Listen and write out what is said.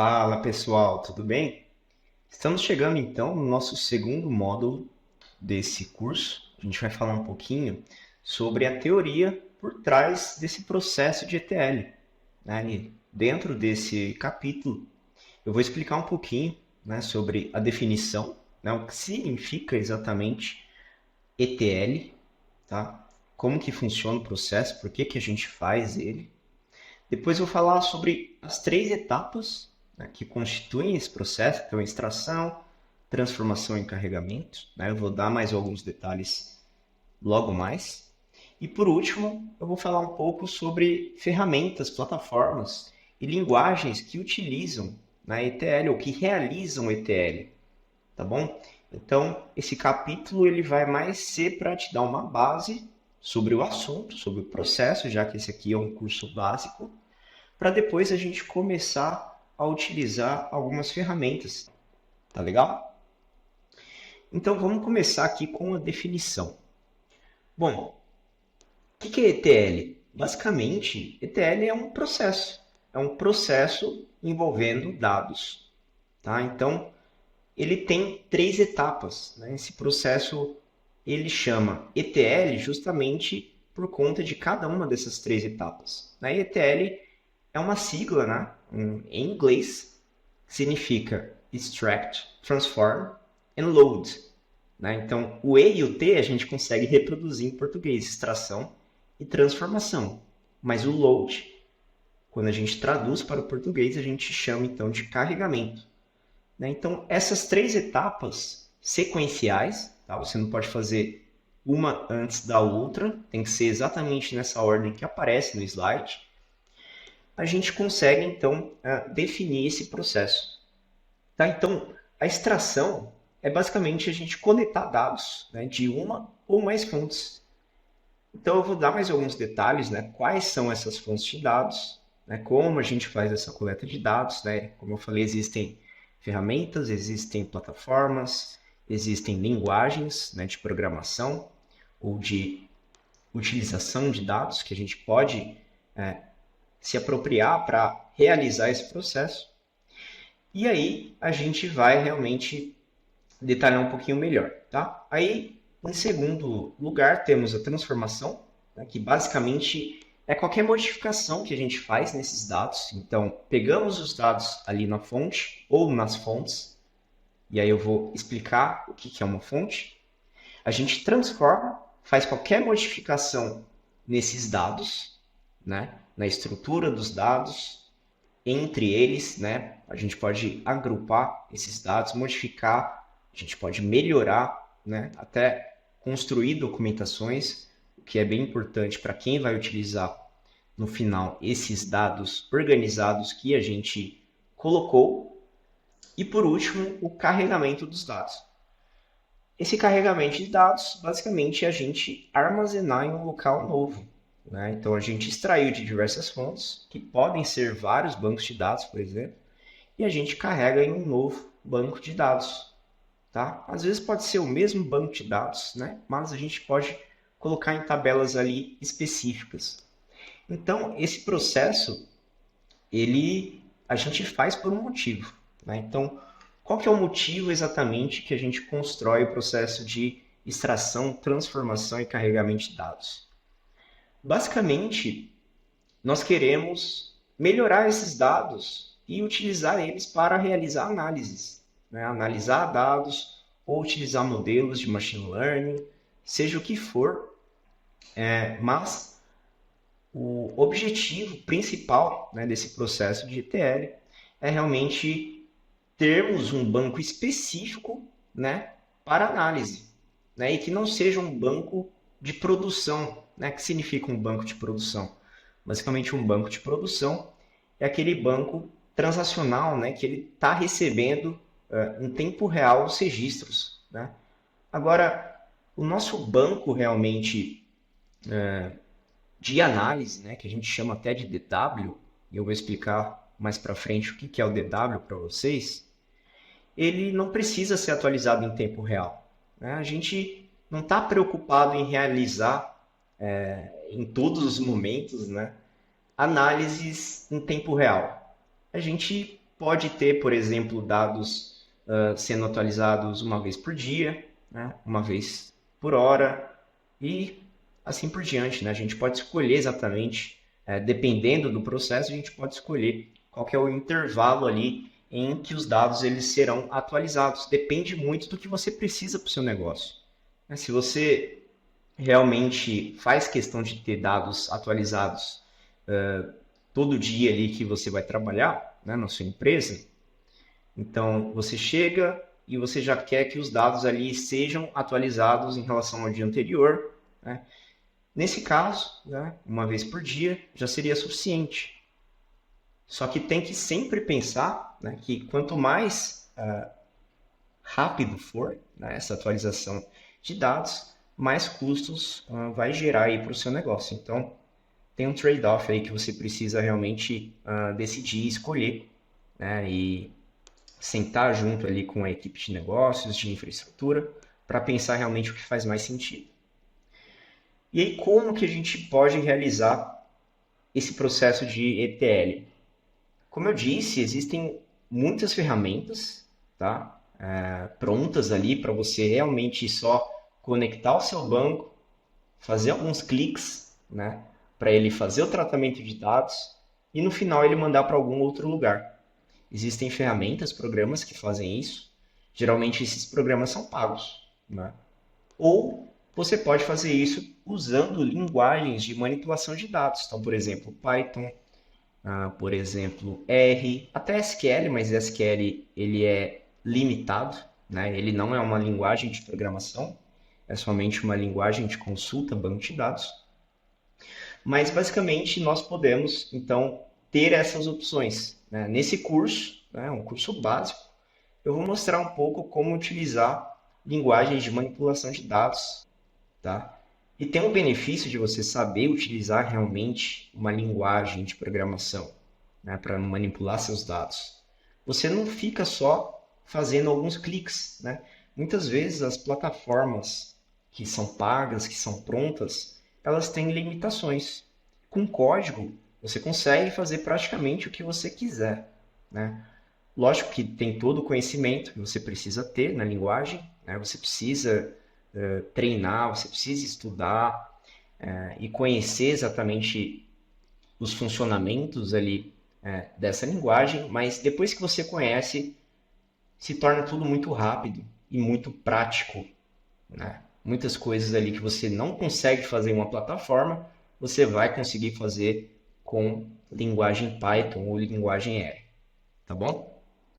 Fala pessoal, tudo bem? Estamos chegando então no nosso segundo módulo desse curso. A gente vai falar um pouquinho sobre a teoria por trás desse processo de ETL, né? E dentro desse capítulo, eu vou explicar um pouquinho, né, sobre a definição, né, o que significa exatamente ETL, tá? Como que funciona o processo, por que que a gente faz ele. Depois eu vou falar sobre as três etapas, né, que constituem esse processo, então extração, transformação e carregamento, né? Eu vou dar mais alguns detalhes logo mais. E por último, eu vou falar um pouco sobre ferramentas, plataformas e linguagens que utilizam na ETL ou que realizam ETL, tá bom? Então, esse capítulo ele vai mais ser para te dar uma base sobre o assunto, sobre o processo, já que esse aqui é um curso básico, para depois a gente começar a utilizar algumas ferramentas, tá legal? Então vamos começar aqui com a definição. Bom, o que é ETL? Basicamente, ETL é um processo envolvendo dados, tá? Então ele tem três etapas, né? Esse processo ele chama ETL justamente por conta de cada uma dessas três etapas. Na ETL é uma sigla, né, em inglês, que significa Extract, Transform and Load. Né? Então, o E e o T a gente consegue reproduzir em português, extração e transformação. Mas o load, quando a gente traduz para o português, a gente chama então de carregamento. Né? Então, essas três etapas sequenciais, tá? Você não pode fazer uma antes da outra, tem que ser exatamente nessa ordem que aparece no slide, a gente consegue, então, definir esse processo. Tá? Então, a extração é basicamente a gente coletar dados, né, de uma ou mais fontes. Então, eu vou dar mais alguns detalhes, né, quais são essas fontes de dados, né, como a gente faz essa coleta de dados. Né? Como eu falei, existem ferramentas, existem plataformas, existem linguagens, né, de programação ou de utilização de dados que a gente pode se apropriar para realizar esse processo. E aí a gente vai realmente detalhar um pouquinho melhor, tá? Aí, em segundo lugar, temos a transformação, né, que basicamente é qualquer modificação que a gente faz nesses dados. Então, pegamos os dados ali na fonte ou nas fontes, e aí eu vou explicar o que é uma fonte. A gente transforma, faz qualquer modificação nesses dados, né, na estrutura dos dados, entre eles, né, a gente pode agrupar esses dados, modificar, a gente pode melhorar, né, até construir documentações, o que é bem importante para quem vai utilizar no final esses dados organizados que a gente colocou. E por último, o carregamento dos dados. Esse carregamento de dados, basicamente, é a gente armazenar em um local novo. Né? Então, a gente extraiu de diversas fontes, que podem ser vários bancos de dados, por exemplo, e a gente carrega em um novo banco de dados. Tá? Às vezes pode ser o mesmo banco de dados, né? Mas a gente pode colocar em tabelas ali específicas. Então, esse processo, a gente faz por um motivo. Né? Então, qual que é o motivo exatamente que a gente constrói o processo de extração, transformação e carregamento de dados? Basicamente, nós queremos melhorar esses dados e utilizar eles para realizar análises, né? Analisar dados ou utilizar modelos de machine learning, seja o que for, mas o objetivo principal, né, desse processo de ETL é realmente termos um banco específico, né, para análise, né, e que não seja um banco de produção. Né? O que significa um banco de produção? Basicamente, um banco de produção é aquele banco transacional, né, que ele está recebendo em tempo real os registros. Né? Agora, o nosso banco realmente de análise, né, que a gente chama até de DW, e eu vou explicar mais para frente o que é o DW para vocês, ele não precisa ser atualizado em tempo real. Né? A gente não está preocupado em realizar em todos os momentos, né, análises em tempo real. A gente pode ter, por exemplo, dados sendo atualizados uma vez por dia, né? Uma vez por hora e assim por diante, né? A gente pode escolher exatamente, dependendo do processo, a gente pode escolher qual que é o intervalo ali em que os dados eles serão atualizados. Depende muito do que você precisa para o seu negócio. Se você realmente faz questão de ter dados atualizados todo dia ali que você vai trabalhar, né, na sua empresa, então você chega e você já quer que os dados ali sejam atualizados em relação ao dia anterior, né? Nesse caso, né, uma vez por dia já seria suficiente. Só que tem que sempre pensar, né, que quanto mais rápido for, né, essa atualização de dados, mais custos vai gerar aí para o seu negócio. Então, tem um trade-off aí que você precisa realmente decidir, escolher, né, e sentar junto ali com a equipe de negócios, de infraestrutura, para pensar realmente o que faz mais sentido. E aí, como que a gente pode realizar esse processo de ETL? Como eu disse, existem muitas ferramentas, tá? Prontas ali para você realmente só conectar o seu banco, fazer alguns cliques, né? Para ele fazer o tratamento de dados e no final ele mandar para algum outro lugar. Existem ferramentas, programas que fazem isso. Geralmente esses programas são pagos, né? Ou você pode fazer isso usando linguagens de manipulação de dados. Então, por exemplo, Python, por exemplo, R, até SQL, mas SQL ele é limitado, né? Ele não é uma linguagem de programação, é somente uma linguagem de consulta, banco de dados. Mas basicamente nós podemos então ter essas opções, né? Nesse curso, né, um curso básico, eu vou mostrar um pouco como utilizar linguagens de manipulação de dados, tá? E tem o benefício de você saber utilizar realmente uma linguagem de programação, né, para manipular seus dados. Você não fica só fazendo alguns cliques, né? Muitas vezes as plataformas que são pagas, que são prontas, elas têm limitações. Com código, você consegue fazer praticamente o que você quiser, né? Lógico que tem todo o conhecimento que você precisa ter na linguagem, né? Você precisa treinar, você precisa estudar e conhecer exatamente os funcionamentos ali dessa linguagem, mas depois que você conhece, se torna tudo muito rápido e muito prático, né? Muitas coisas ali que você não consegue fazer em uma plataforma, você vai conseguir fazer com linguagem Python ou linguagem R, tá bom?